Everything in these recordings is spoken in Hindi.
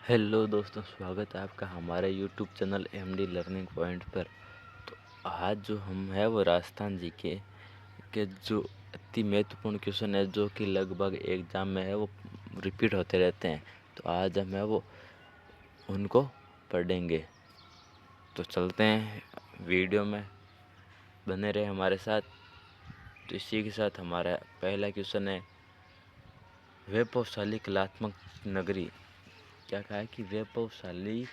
हेलो दोस्तों, स्वागत है आपका हमारे YouTube channel MD learning point पर। तो आज जो हम है वो राजस्थान जी के जो अति महत्वपूर्ण क्वेश्चन है जो कि लगभग एग्जाम में है वो रिपीट होते रहते हैं। तो आज हम है वो उनको पढ़ेंगे। तो चलते हैं वीडियो में, बने रहे हमारे साथ। तो इसी के साथ हमारा पहला क्वेश्चन है, वैभवशाली कलात्मक नगरी। क्या कहा है कि वैभवशाली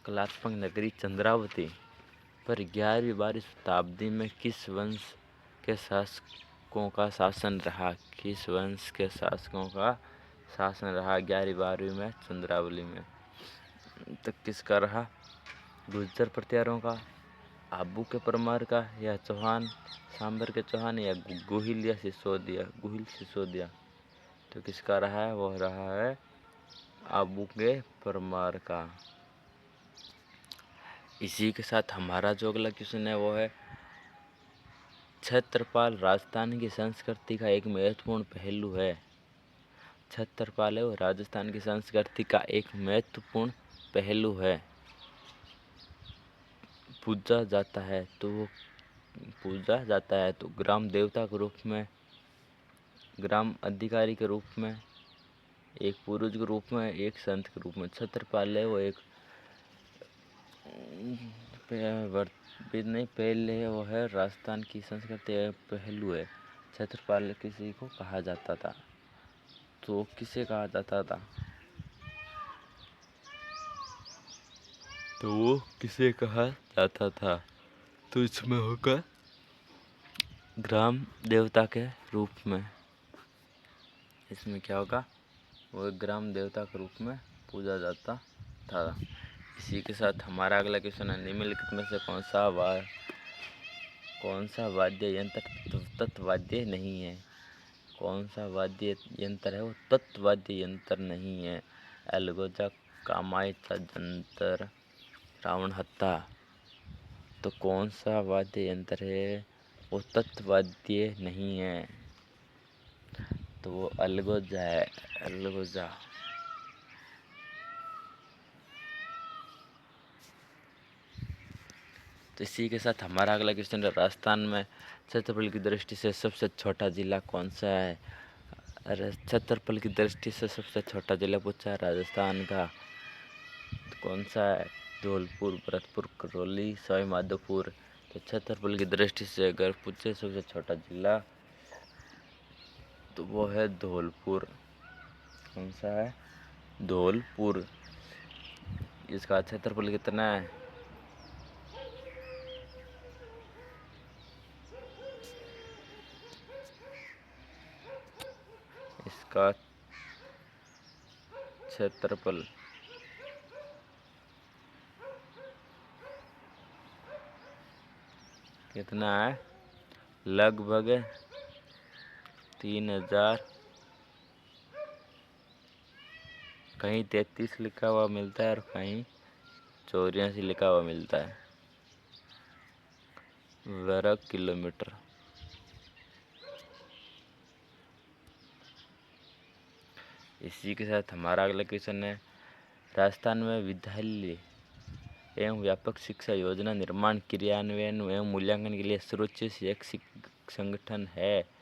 कलात्मक नगरी चंद्रावती पर 11वीं-12वीं शताब्दी में किस वंश के शासकों का शासन रहा? किस वंश के शासकों का शासन रहा 11वीं-12वीं में चंद्रावली में? तो किसका रहा? गुर्जर प्रतिहारों का, आबू के परमार का, या चौहान सांबर के चौहान, या गुहिल या सिसोदिया? तो किसका रहा है? वो रहा है आबू के परमार का। इसी के साथ हमारा जो अगला क्वेश्चन है वो है, छत्रपाल राजस्थान की संस्कृति का एक महत्वपूर्ण पहलू है। छत्रपाल है वो राजस्थान की संस्कृति का एक महत्वपूर्ण पहलू है। पूजा जाता है तो ग्राम देवता के रूप में, ग्राम अधिकारी के रूप में, एक पुरुष के रूप में, एक संत के रूप में। छत्रपाल है वो एक नहीं पहले वो है राजस्थान की संस्कृति का पहलू है। छत्रपाल किसी को कहा जाता था, तो किसे कहा जाता था? तो वो किसे कहा जाता था? तो इसमें होगा ग्राम देवता के रूप में। इसमें क्या होगा? वो ग्राम देवता के रूप में पूजा जाता था। इसी के साथ हमारा अगला क्वेश्चन है, निम्नलिखित में से कौन सा वाद्य यंत्र तत्वाद्य नहीं है? कौन सा वाद्य यंत्र है वो तत्वाद्य यंत्र नहीं है? एलगोजा, कामायचा जंतर, रावण हत्था। तो कौन सा वाद्य यंत्र है वो तत्वाद्य नहीं है? तो वो अलगोजा है, अलगोजा। तो इसी के साथ हमारा अगला क्वेश्चन है, राजस्थान में क्षेत्रफल की दृष्टि से सबसे छोटा जिला कौन सा है? क्षेत्रफल की दृष्टि से सबसे छोटा जिला पूछा है राजस्थान का, तो कौन सा है? धौलपुर, भरतपुर, करौली, सवाई माधोपुर। तो क्षेत्रफल की दृष्टि से अगर पूछे सबसे छोटा जिला तो वो है धौलपुर। कौन सा है? धौलपुर। इसका क्षेत्रफल कितना है? इसका क्षेत्रफल कितना है? लगभग 3000, कहीं 33 लिखा हुआ मिलता है और कहीं 84 लिखा हुआ मिलता है वर्ग किलोमीटर। इसी के साथ हमारा अगला क्वेश्चन है, राजस्थान में विद्यालय एवं व्यापक शिक्षा योजना निर्माण, क्रियान्वयन एवं मूल्यांकन के लिए सर्वोच्च शैक्षिक संगठन है।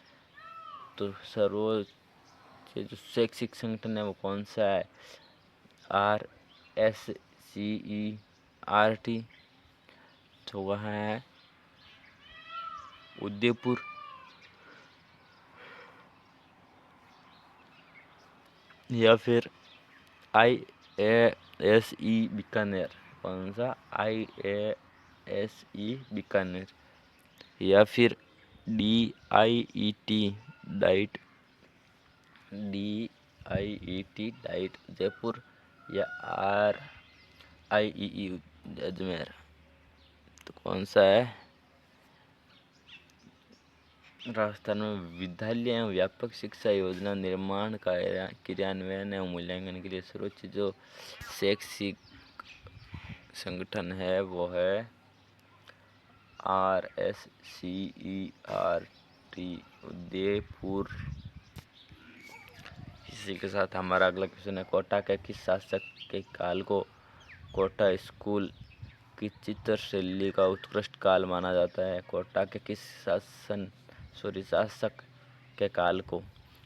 तो सर्वोच्च जो शैक्षिक संगठन है वो कौन सा है? RSCERT। तो वह है उदयपुर, या फिर IASE बीकानेर। कौन सा? IASE बीकानेर, या फिर DIET डाइट जयपुर, या RIEE अजमेर। तो कौन सा है? राजस्थान में विद्यालय एवं व्यापक शिक्षा योजना निर्माण का क्रियान्वयन एवं मूल्यांकन के लिए सर्वोच्च जो शैक्षिक संगठन है वो है RSCERT उदयपुर। इसी के साथ हमारा अगला क्वेश्चन है, कोटा के किस शासक के काल को कोटा स्कूल की चित्रशैली का उत्कृष्ट काल माना जाता है? कोटा के किस शासक के काल को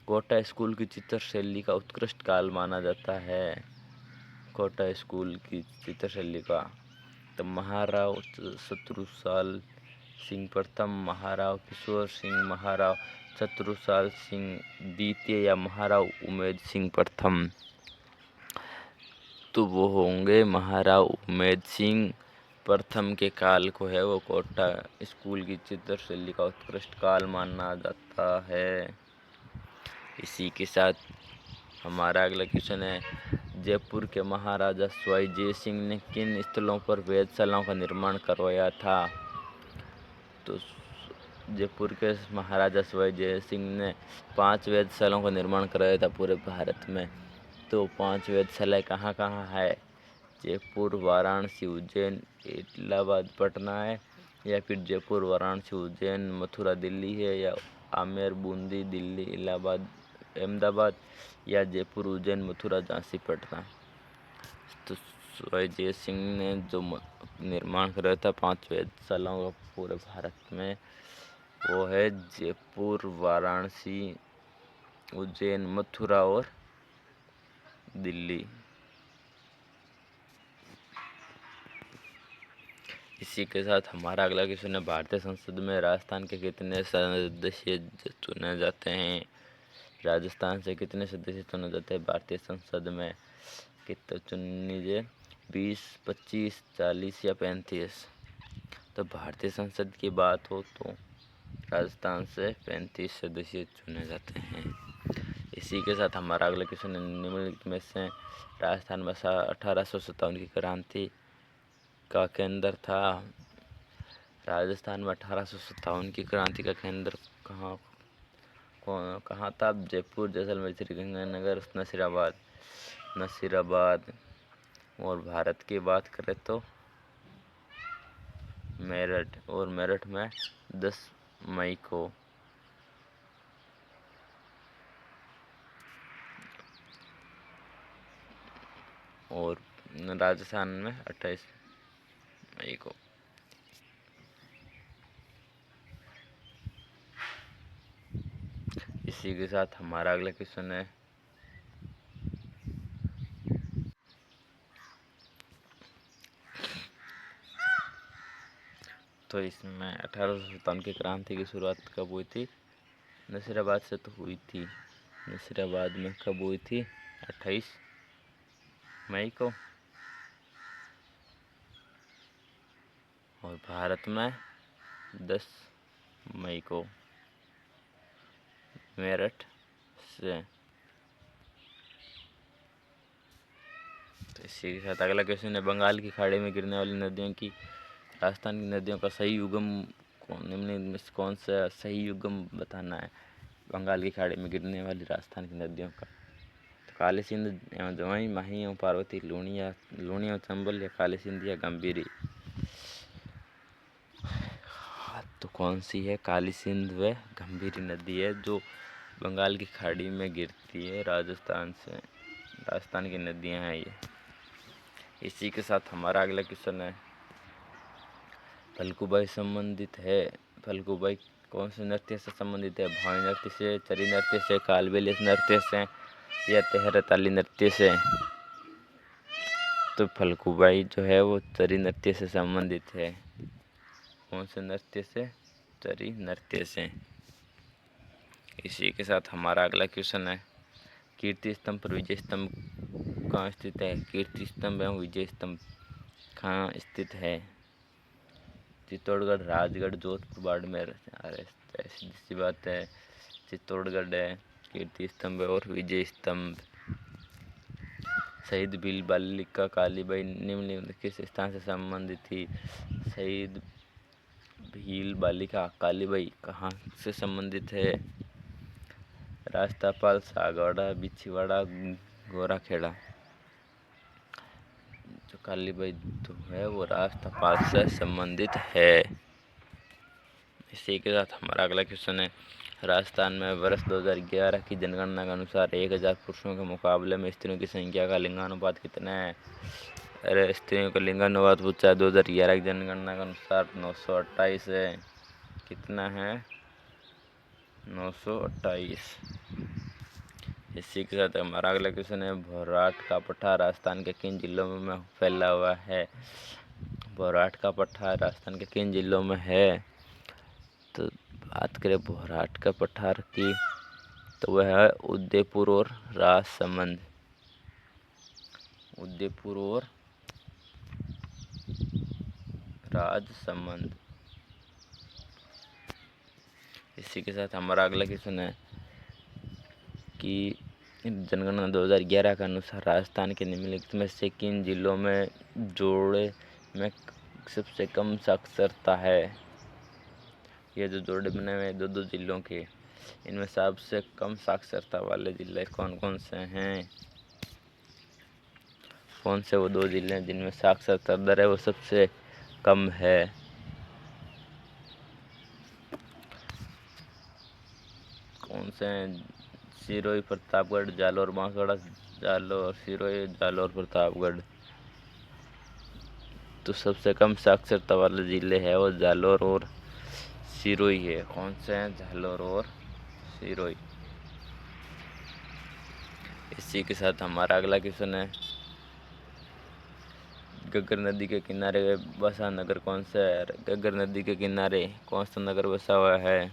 कोटा स्कूल की चित्रशैली का उत्कृष्ट काल माना जाता है? कोटा स्कूल की चित्रशैली का तो महाराव शत्रुसाल सिंह प्रथम, महाराव किशोर सिंह, महाराव शत्रुसाल सिंह द्वितीय या महाराव उमेद सिंह प्रथम? तो वो होंगे महाराव उमेद सिंह प्रथम के काल को है वो कोटा स्कूल की चित्रशैली का उत्कृष्ट काल माना जाता है। इसी के साथ हमारा अगला क्वेश्चन है, जयपुर के महाराजा सवाई जय सिंह ने किन स्थलों पर वेधशालाओं का निर्माण करवाया था? तो जयपुर के महाराजा सवाई जय सिंह ने 5 वेधशालाओं का निर्माण करवाया था पूरे भारत में। तो 5 वेधशालाएँ कहाँ कहाँ है? जयपुर, वाराणसी, उज्जैन, इलाहाबाद, पटना है, या फिर जयपुर, वाराणसी, उज्जैन, मथुरा, दिल्ली है, या आमेर, बूंदी, दिल्ली, इलाहाबाद, अहमदाबाद, या जयपुर, उज्जैन, मथुरा, झांसी, पटना? तो सवाई जय सिंह ने जो निर्माण कराया था 5 वेधशालाओं का पूरे भारत में, वो है जयपुर, वाराणसी, उज्जैन, मथुरा और दिल्ली। इसी के साथ हमारा अगला क्वेश्चन है, भारतीय संसद में राजस्थान के कितने सदस्य चुने जाते हैं? राजस्थान से कितने सदस्य चुने जाते हैं भारतीय संसद में? कितने चुन लीजिए, 20, 25, 40 या 35? तो भारतीय संसद की बात हो तो राजस्थान से 35 सदस्य चुने जाते हैं। इसी के साथ हमारा अगला क्वेश्चन है, निम्नलिखित में से राजस्थान में 1857 की क्रांति का केंद्र था? राजस्थान में 1857 की क्रांति का केंद्र कहाँ था? जयपुर, जैसलमेर, श्रीगंगानगर, नसीराबाद। और भारत की बात करें तो मेरठ, और मेरठ में 10 मई को। और राजस्थान में 28 मई को। इसी के साथ हमारा अगला क्वेश्चन है, तो इसमें 1857 की क्रांति की शुरुआत कब हुई थी? नसीराबाद से तो हुई थी। नसीराबाद में कब हुई थी? 28 मई को। और भारत में 10 मई को मेरठ से। तो इसी के साथ अगला क्वेश्चन है, बंगाल की खाड़ी में गिरने वाली नदियों की राजस्थान की नदियों का सही उगम निम्नलिखित में से कौन सा सही उगम बताना है? बंगाल की खाड़ी में गिरने वाली राजस्थान की नदियों का तो काली सिंध एवं जवाई, माही एवं पार्वती, लूणी एवं चंबल, या काली सिंध या गंभीरी? तो कौन सी है? काली सिंध व गंभीरी नदी है जो बंगाल की खाड़ी में गिरती है राजस्थान से। राजस्थान की नदियां हैं ये। इसी के साथ हमारा अगला क्वेश्चन है, फल्गुबाई संबंधित है। फल्गुबाई कौन से नृत्य से संबंधित है? भावी नृत्य से, चरी नृत्य से, कालबेलिया नृत्य से, या तेहरताली नृत्य से? तो फल्गुबाई जो है वो चरी नृत्य से संबंधित है। कौन से नृत्य से? चरी नृत्य से। इसी के साथ हमारा अगला क्वेश्चन है, कीर्ति स्तंभ पर विजय स्तंभ कहाँ स्थित है? कीर्ति स्तंभ एवं विजय स्तंभ कहाँ स्थित है? चित्तौड़गढ़, राजगढ़, जोधपुर, बाड़मेर? अरे ऐसी सी बात है, चित्तौड़गढ़ है कीर्ति स्तंभ और विजय स्तंभ। शहीद भील बालिका कालीबाई निम्नलिखित किस स्थान से संबंधित थी? शहीद भील बालिका कालीबाई कहाँ से संबंधित है? राजतापाल, सागवाड़ा, बिछीवाड़ा, गोराखेड़ा? जो कालीबाई तो है वो राजतापाल से संबंधित है। इसी के साथ हमारा अगला क्वेश्चन है, राजस्थान में वर्ष 2011 की जनगणना के अनुसार 1000 पुरुषों के मुकाबले में स्त्रियों की संख्या का लिंगानुपात कितना है? अरे स्त्रियों का लिंगानुपात पूछा है। 2011 की जनगणना के अनुसार 928 है। कितना है? 928। इसी के साथ हमारा अगला क्वेश्चन है, भौराट का पठार राजस्थान के किन जिलों में फैला हुआ है? भौराट का पठार राजस्थान के किन जिलों में है? तो बात करें भौराट का पठार की, तो वह है उदयपुर और राजसमंद। उदयपुर और राजसमंद। इसी के साथ हमारा अगला क्वेश्चन है कि जनगणना 2011 के अनुसार राजस्थान के निम्नलिखित में से किन जिलों में जोड़े में सबसे कम साक्षरता है? ये जो जोड़े बने हुए दो दो जिलों के, इनमें सबसे कम साक्षरता वाले जिले कौन कौन से हैं? कौन से वो दो जिले हैं जिनमें साक्षरता दर है वो सबसे कम है? कौन से हैं? सिरोही, प्रतापगढ़, जालौर, बांसवाड़ा, जालौर, सिरोही, जालौर, प्रतापगढ़। तो सबसे कम साक्षरता वाले जिले है वो जालौर और सिरोही है। कौन से हैं? जालौर और सिरोही। इसी के साथ हमारा अगला क्वेश्चन है, घग्गर नदी के किनारे बसा नगर कौन सा है? घग्गर नदी के किनारे कौन सा नगर बसा हुआ है?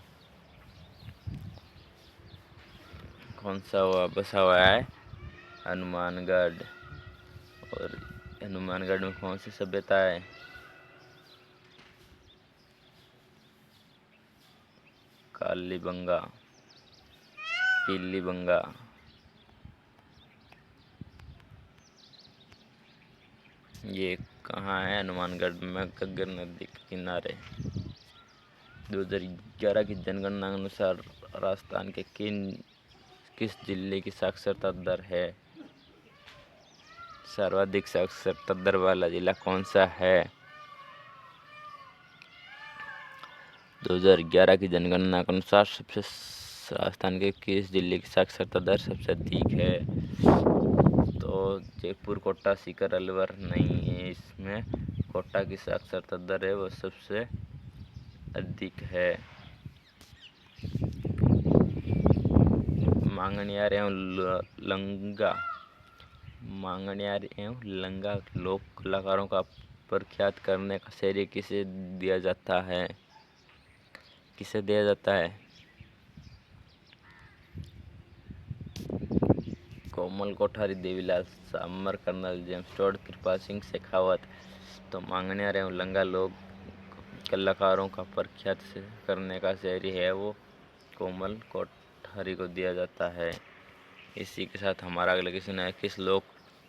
कौन सा बसा हुआ है? हनुमानगढ़। और हनुमानगढ़ में कौन सी सभ्यता है? कालीबंगा, पीलीबंगा। ये कहाँ है? हनुमानगढ़ में, घग्गर नदी के किनारे। 2011 की जनगणना के अनुसार राजस्थान के किस जिले की साक्षरता दर है? सर्वाधिक साक्षरता दर वाला जिला कौन सा है? 2011 की जनगणना के अनुसार राजस्थान के किस जिले की साक्षरता दर सबसे अधिक है? तो जयपुर, कोटा, सीकर, अलवर नहीं है। इसमें कोटा की साक्षरता दर है वो सबसे अधिक है। मांगणियार एवं लंगा लोक कलाकारों का प्रख्यात करने का श्रेय किसे दिया जाता है? किसे दिया जाता है? कोमल Kothari, Devilal Samar, colonel James Tod, Kripal Singh Shekhawat. तो मांगणियार एवं लंगा लोक कलाकारों का प्रख्यात करने का श्रेय है वो कोमल कोठारी को दिया जाता है। इसी के साथ हमारा अगला क्वेश्चन है, किस लोक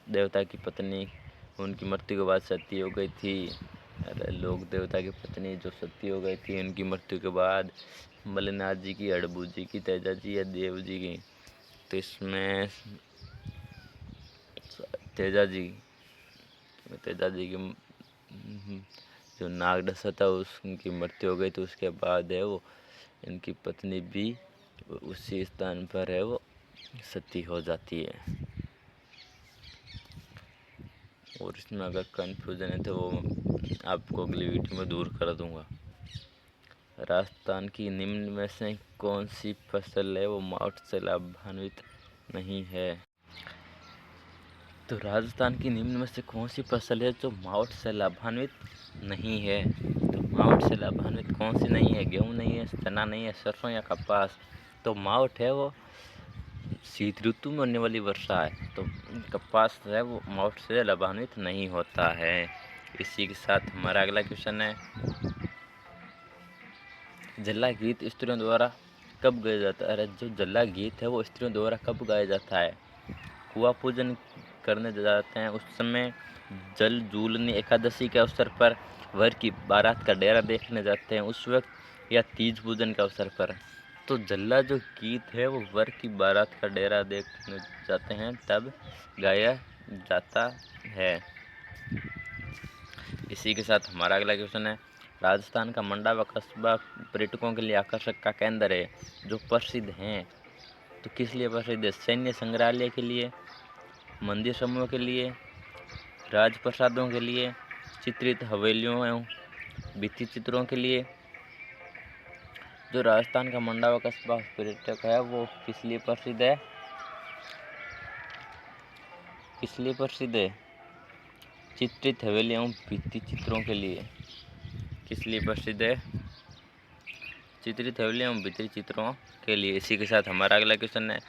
देवता की पत्नी उनकी मृत्यु के बाद सती हो गई थी? अरे लोक देवता की पत्नी जो सती हो गई थी उनकी मृत्यु के बाद, मल्लिनाथ जी की, हड़बू जी की, तेजा जी या देव जी की? तो इसमें तेजा जी की जो नागदशा था उसकी मृत्यु हो गई, तो उसके बाद है वो इनकी पत्नी भी उसी स्थान पर है वो सती हो जाती है। और इसमें अगर कन्फ्यूजन है तो वो आपको अगली वीडियो में दूर कर दूंगा। राजस्थान की निम्न में से कौन सी फसल है वो मावठ से लाभान्वित नहीं है? तो राजस्थान की निम्न में से कौन सी फसल है जो मावठ से लाभान्वित नहीं है? तो मावठ से लाभान्वित कौन सी नहीं है? गेहूँ नहीं है, चना नहीं है, सरसों या कपास। तो मावठ है वो शीत ऋतु में होने वाली वर्षा है। तो कपास है वो मावठ से लाभान्वित नहीं होता है। इसी के साथ हमारा अगला क्वेश्चन है, जल्ला गीत स्त्रियों द्वारा कब गाया जाता है? जो जल्ला गीत है वो स्त्रियों द्वारा कब गाया जाता है? कुआं पूजन करने जाते हैं उस समय, जल जूलनी एकादशी के अवसर पर, वर की बारात का डेरा देखने जाते हैं उस वक्त, या तीज पूजन के अवसर पर? तो जल्ला जो गीत है वो वर की बारात का डेरा देखने जाते हैं तब गाया जाता है। इसी के साथ हमारा अगला क्वेश्चन है, राजस्थान का मंडावा कस्बा पर्यटकों के लिए आकर्षक का केंद्र है, जो प्रसिद्ध हैं। तो किस लिए प्रसिद्ध है? सैन्य संग्रहालय के लिए, मंदिर समूह के लिए, राजप्रसादों के लिए, चित्रित हवेलियों एवं भित्ति चित्रों के लिए। जो राजस्थान का मंडावा कस्बा पर्यटक है वो किस लिए प्रसिद्ध है? किस लिए प्रसिद्ध है? चित्रित हवेली एवं भित्ति चित्रों के लिए। किस लिए प्रसिद्ध है? चित्रित हवेली एवं भित्ति चित्रों के लिए। इसी के साथ हमारा अगला क्वेश्चन है,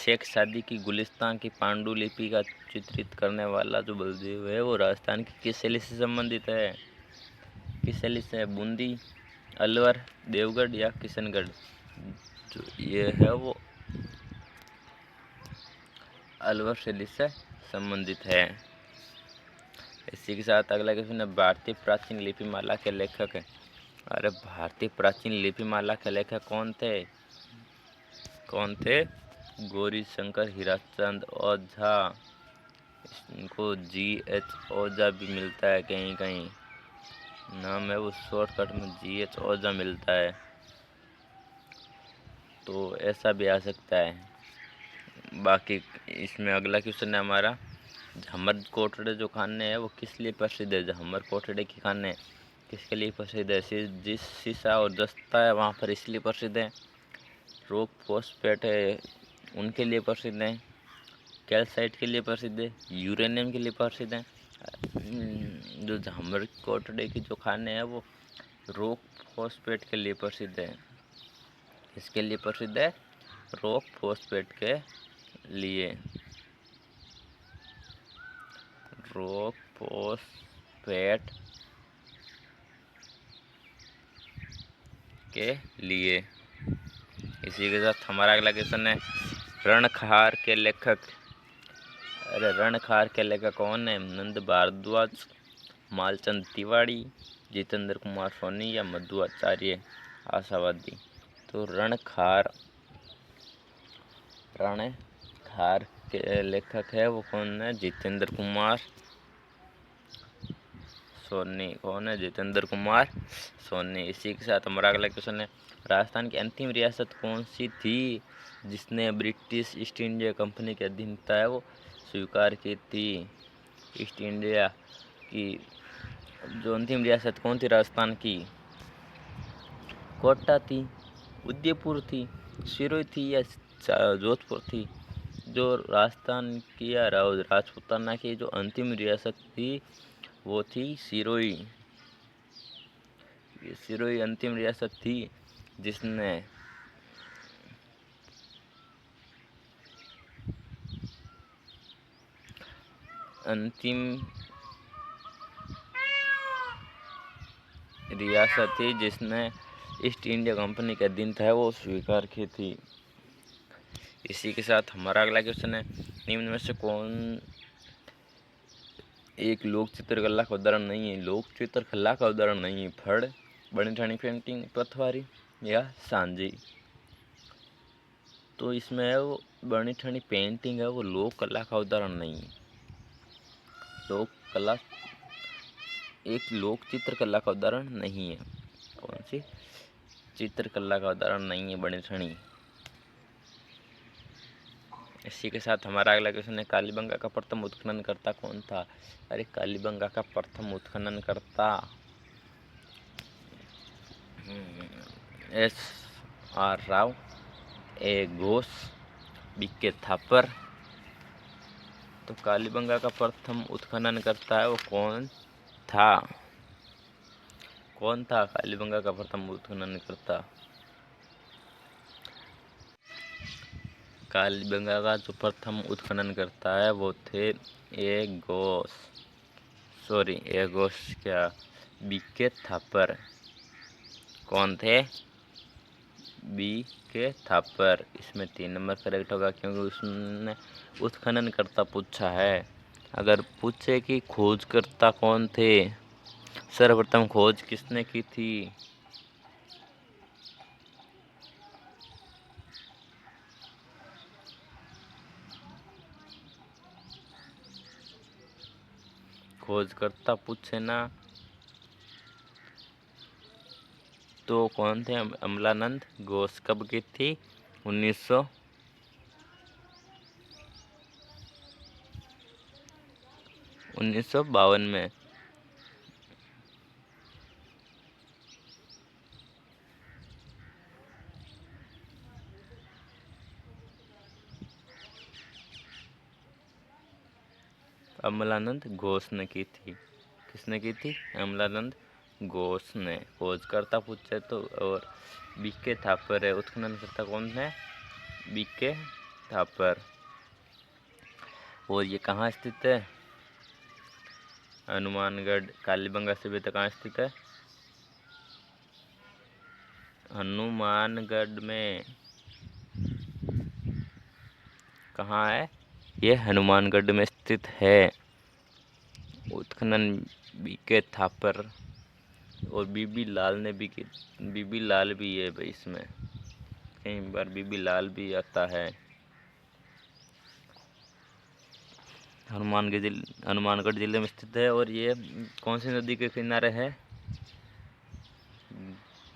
शेख सादी की गुलिस्तान की पांडुलिपि का चित्रित करने वाला जो बलदेव है वो राजस्थान की किस शैली से संबंधित है? किस शैली से? बूंदी, अलवर, देवगढ़ या किशनगढ़? जो ये है वो अलवर शैली से संबंधित है। इसी के साथ अगला क्वेश्चन है, भारतीय प्राचीन लिपिमाला के लेखक है। अरे भारतीय प्राचीन लिपिमाला के लेखक कौन थे? कौन थे? गौरी शंकर हीराचंद ओझा। इनको GH ओझा भी मिलता है कहीं कहीं, नाम है वो शॉर्टकट में GH ओझा मिलता है, तो ऐसा भी आ सकता है। बाकी इसमें अगला क्वेश्चन है हमारा, झमर कोटड़े जो खाने हैं वो किस लिए प्रसिद्ध है? झमर कोटड़े की खाने किसके लिए प्रसिद्ध है? जिस शीशा और जस्ता है वहाँ पर इसलिए प्रसिद्ध है। रोक फॉस्फेट है उनके लिए प्रसिद्ध है। कैल्साइट के लिए प्रसिद्ध है। यूरेनियम के लिए प्रसिद्ध है। जो झमर कोटड़े की जो खाने हैं वो रोक फॉस्फेट के लिए प्रसिद्ध है। इसके लिए प्रसिद्ध है? रोक फॉस्फेट के लिए। रोक फॉस्फेट के लिए। इसी के साथ हमारा अगला क्वेश्चन है, रणखार के लेखक। अरे रणखार के लेखक कौन है? नंद भारद्वाज, मालचंद तिवाड़ी, जितेंद्र कुमार सोनी या मध्वाचार्य आशावादी? तो रणखार के लेखक है वो कौन है? जितेंद्र कुमार सोनी। कौन है? जितेंद्र कुमार सोनी। इसी के साथ हमारा अगला क्वेश्चन है, राजस्थान की अंतिम रियासत कौन सी थी जिसने ब्रिटिश ईस्ट इंडिया कंपनी की अधीनता है वो स्वीकार की थी? ईस्ट इंडिया की जो अंतिम रियासत कौन थी राजस्थान की? कोटा थी, उदयपुर थी, सिरोही थी या जोधपुर थी? जो राजस्थान की या राजपूताना की जो अंतिम रियासत थी वो थी सिरोही। ये सिरोही अंतिम रियासत थी जिसने अंतिम रियासत थी जिसने ईस्ट इंडिया कंपनी के अधीन था वो स्वीकार की थी। इसी के साथ हमारा अगला क्वेश्चन है, निम्न में से कौन एक लोक चित्रकला का उदाहरण नहीं है? लोक चित्रकला का उदाहरण नहीं है। फड़, बनी ठानी पेंटिंग, पथवारी या सांझी? तो इसमें है वो बनी ठानी पेंटिंग है वो लोक कला का उदाहरण नहीं है। लोक कला एक लोक चित्रकला का उदाहरण नहीं है। कौन सी चित्रकला का उदाहरण नहीं है बनी ठानी? इसी के साथ हमारा अगला क्वेश्चन है, कालीबंगा का प्रथम उत्खननकर्ता कौन था? अरे कालीबंगा का प्रथम उत्खननकर्ता SR Rao, A Ghosh, BK Thapar. तो कालीबंगा का प्रथम उत्खननकर्ता है वो कौन था? कौन था कालीबंगा का प्रथम उत्खननकर्ता? कालीबंगा का जो प्रथम उत्खननकर्ता है वो थे A घोष क्या BK थापर। कौन थे? BK थापर। इसमें 3 नंबर करेक्ट होगा क्योंकि उसने उत्खननकर्ता पूछा है। अगर पूछे कि खोजकर्ता कौन थे, सर्वप्रथम खोज किसने की थी? खोजकर्ता पूछे ना तो कौन थे? अमलानंद घोष। कब की थी? 1952 में। अमलानंद घोष ने की थी। किसने की थी? अमलानंद घोष ने। खोजकर्ता पूछे तो और बीके थापर है। उत्खननकर्ता कौन है? बीके थापर। और ये कहाँ स्थित है? हनुमानगढ़। कालीबंगा सभ्यता कहाँ स्थित है? हनुमानगढ़ में। कहाँ है ये? हनुमानगढ़ में स्थित है। उत्खनन बीके थापर और बीबी लाल ने भी की। बीबी लाल भी है भाई इसमें, कई बार बीबी लाल भी आता है। हनुमानगढ़ जिले में स्थित है। और ये कौन सी नदी के किनारे है?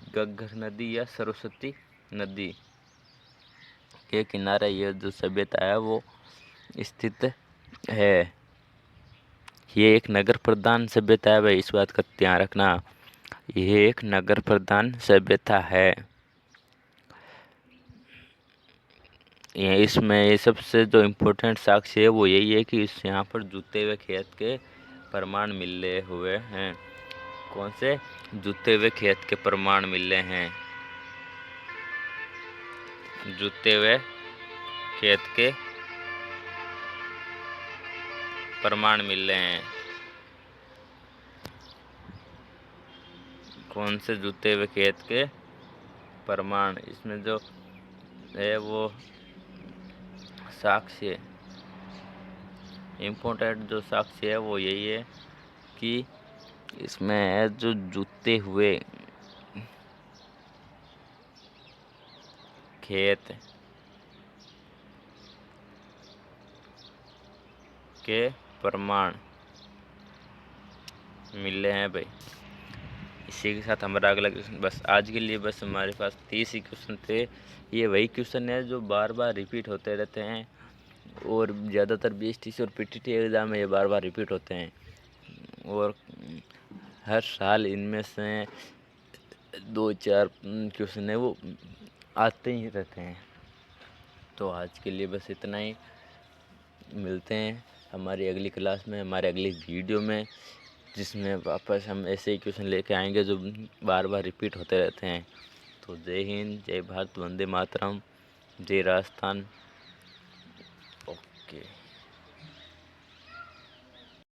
घग्गर नदी या सरस्वती नदी के किनारे ये जो सभ्यता है वो स्थित है। ये एक नगर प्रधान सभ्यता है भाई, इस बात का ध्यान रखना। ये एक नगर प्रधान सभ्यता है। ये इसमें ये सबसे जो इम्पोर्टेंट साक्ष्य है वो यही है कि इस यहाँ पर जुते हुए खेत के प्रमाण मिले हुए हैं। कौन से? जुते हुए खेत के प्रमाण मिले हैं। जुते हुए खेत के प्रमाण मिले हैं। कौन से? जुते हुए खेत के प्रमाण। इसमें जो है वो साक्ष्य, इम्पोर्टेंट जो साक्ष्य है वो यही है कि इसमें है जो जुते हुए खेत के प्रमाण मिले हैं भाई। इसी के साथ हमारा अगला क्वेश्चन, बस आज के लिए बस हमारे पास 30 ही क्वेश्चन थे। ये वही क्वेश्चन है जो बार बार रिपीट होते रहते हैं और ज़्यादातर बीएसटीसी और पीटीटी एग्ज़ाम में ये बार बार रिपीट होते हैं और हर साल इनमें से 2-4 क्वेश्चन है वो आते ही रहते हैं। तो आज के लिए बस इतना ही। मिलते हैं हमारी अगली क्लास में, हमारे अगली वीडियो में, जिसमें वापस हम ऐसे ही क्वेश्चन लेके आएंगे जो बार बार रिपीट होते रहते हैं। तो जय हिंद, जय भारत, वंदे मातरम, जय राजस्थान। ओके।